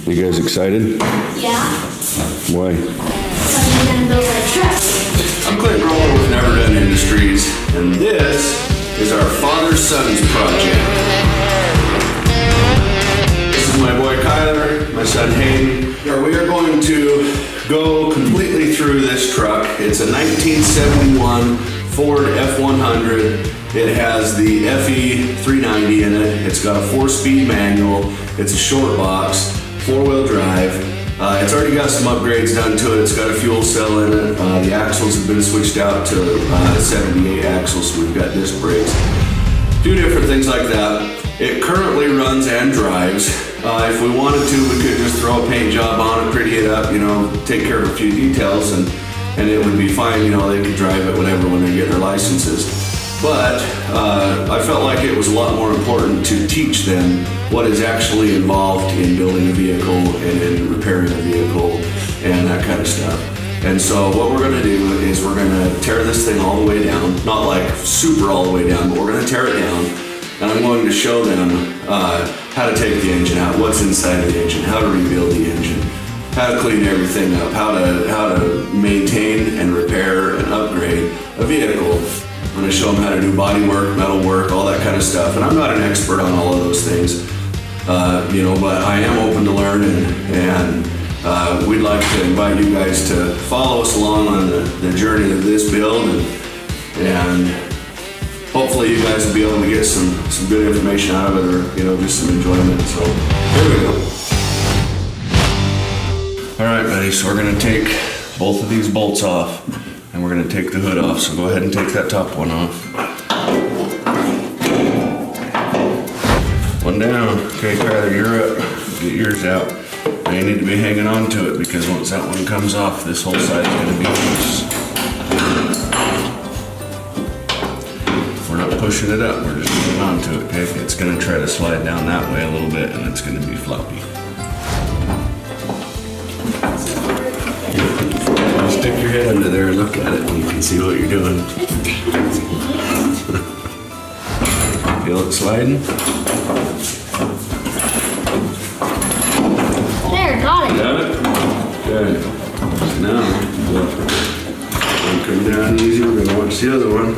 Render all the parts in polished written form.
You guys excited? Yeah. Why? Because we're gonna build a truck. I'm Clint with Never Done Industries, and this is our father-son's project. This is my boy Kyler, my son Hayden. We are going to go completely through this truck. It's a 1971 Ford F100. It has the FE 390 in it. It's got a 4-speed manual. It's a short box, 4-wheel drive. It's already got some upgrades done to it. It's got a fuel cell in it. The axles have been switched out to 78 axles, so we've got disc brakes. A few different things like that. It currently runs and drives. If we wanted to, we could just throw a paint job on it, pretty it up, take care of a few details, and it would be fine. They could drive it, whatever, when they get their licenses. But I felt like it was a lot more important to teach them what is actually involved in building a vehicle and in repairing a vehicle and that kind of stuff. And so what we're gonna do is we're gonna tear this thing all the way down, not like super all the way down, but we're gonna tear it down, and I'm going to show them how to take the engine out, what's inside of the engine, how to rebuild the engine, how to clean everything up, how to maintain and repair and upgrade a vehicle. I'm going to show them how to do body work, metal work, all that kind of stuff. And I'm not an expert on all of those things, but I am open to learn, and we'd like to invite you guys to follow us along on the journey of this build, and hopefully you guys will be able to get some good information out of it, or just some enjoyment. So here we go. All right, buddy, so we're going to take both of these bolts off. And we're going to take the hood off, so go ahead and take that top one off. One down. Okay, Tyler, you're up. Get yours out. Now you need to be hanging on to it, because once that one comes off, this whole side is going to be loose. We're not pushing it up, we're just hanging on to it, okay? It's going to try to slide down that way a little bit, and it's going to be floppy. Stick your head under there and look at it, and you can see what you're doing. Feel it sliding? There, got it. Got it? Okay. Now, look. Come down easy. We're going to watch the other one.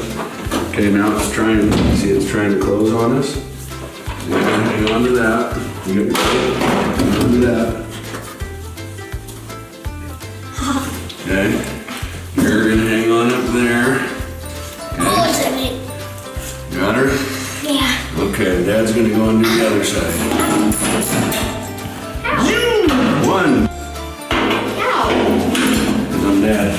Okay, now it's trying to close on us. You're going to hang on to that. You're going to hang on to that. Okay, you're gonna hang on up there. Okay. Got her? Yeah. Okay, Dad's gonna go and do the other side. Ow. One. Ow. Because I'm Dad.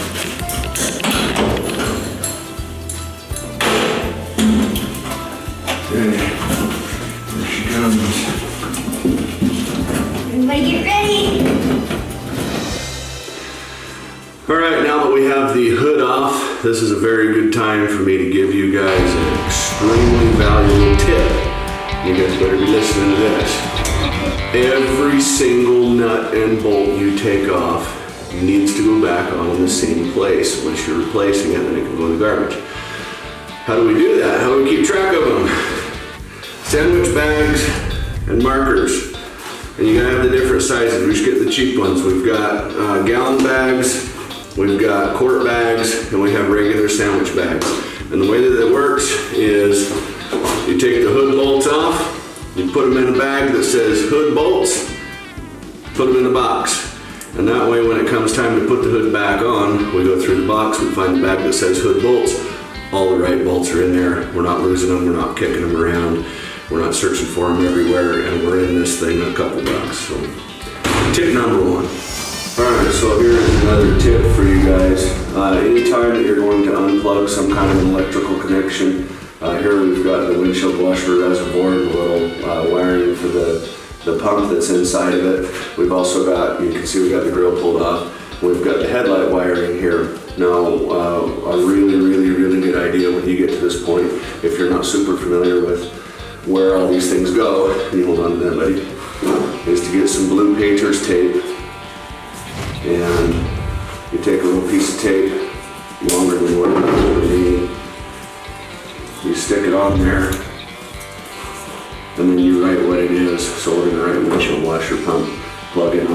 Okay, here she comes. Everybody get ready. All right, now that we have the hood off, this is a very good time for me to give you guys an extremely valuable tip. You guys better be listening to this. Every single nut and bolt you take off needs to go back on in the same place. Once you're replacing it, then it can go in the garbage. How do we do that? How do we keep track of them? Sandwich bags and markers. And you gotta have the different sizes. We just get the cheap ones. We've got gallon bags, we've got quart bags, and we have regular sandwich bags. And the way that it works is you take the hood bolts off, you put them in a bag that says hood bolts, put them in a box. And that way when it comes time to put the hood back on, we go through the box, we find the bag that says hood bolts. All the right bolts are in there. We're not losing them, we're not kicking them around, we're not searching for them everywhere, and we're in this thing a couple bucks. So, tip number one. Alright, so here's another tip for you guys. Anytime that you're going to unplug some kind of an electrical connection, here we've got the windshield washer reservoir, the little wiring for the pump that's inside of it. We've also got, you can see we got the grill pulled off. We've got the headlight wiring here. Now, a really, really, really good idea when you get to this point, if you're not super familiar with where all these things go, you hold on to that, buddy, is to get some blue painter's tape. And you take a little piece of tape, longer than what you need. You stick it on there, and then you write what it is. So we're gonna write windshield washer pump plug-in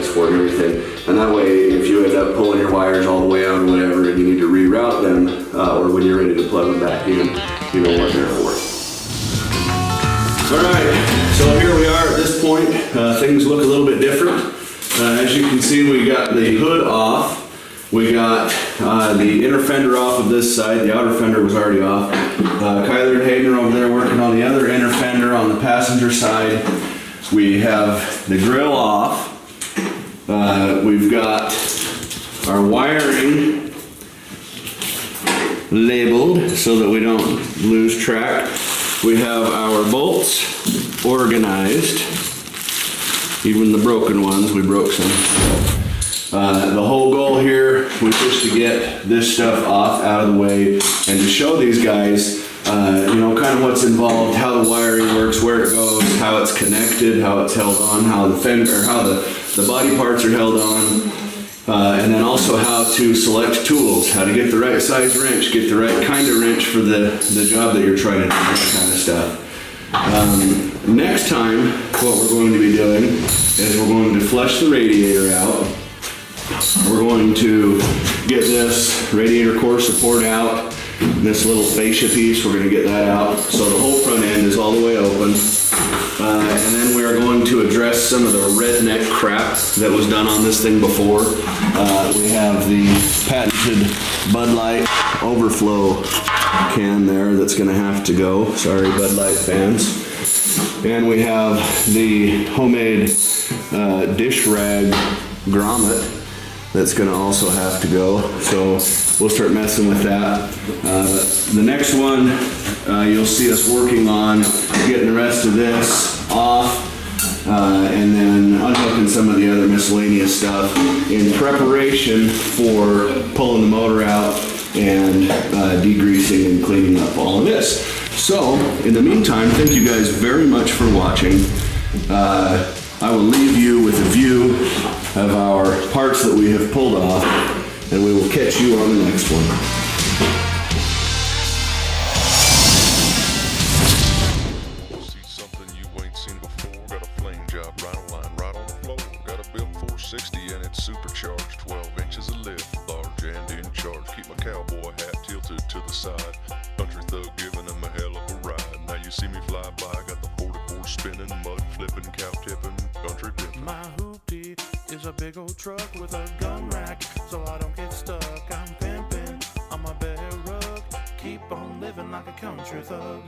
outlets for it and everything. And that way, if you end up pulling your wires all the way out or whatever, and you need to reroute them, or when you're ready to plug them back in, you know what they're for. All right, so here we are at this point. Things look a little bit different. As you can see, we got the hood off. We got the inner fender off of this side. The outer fender was already off. Kyler and Hayden are over there working on the other inner fender on the passenger side. We have the grill off. We've got our wiring labeled so that we don't lose track. We have our bolts organized. Even the broken ones, we broke some. The whole goal here was just to get this stuff off, out of the way, and to show these guys, you know, kind of what's involved, how the wiring works, where it goes, how it's connected, how it's held on, how the fender, how the body parts are held on, and then also how to select tools, how to get the right size wrench, get the right kind of wrench for the job that you're trying to do, that kind of stuff. Next time, what we're going to be doing is we're going to flush the radiator out. We're going to get this radiator core support out. This little fascia piece, we're going to get that out. So the whole front end is all the way open. And then we are going to address some of the redneck crap that was done on this thing before. We have the patented Bud Light overflow can there that's going to have to go. Sorry, Bud Light fans. And we have the homemade dish rag grommet that's going to also have to go. So we'll start messing with that. The next one, you'll see us working on getting the rest of this off, and then unhooking some of the other miscellaneous stuff in preparation for pulling the motor out and degreasing and cleaning up all of this. So in the meantime, thank you guys very much for watching. I will leave you with a view of our parts that we have pulled off, and we will catch you on the next one. See something you ain't seen before. Got a flame job, right on line, right on the floor. Got a built 460 and it's supercharged. 12 inches of lift, large and in charge. Keep my cowboy hat tilted to the side. Country thug giving him a hell of a ride. Now you see me fly by, got the 44 spinning, mud flipping, cow tipping, country dipping. My hoopty is a big old truck with a gun rack, so I don't get stuck. I'm pimping on my bare rug, keep on living like a country thug.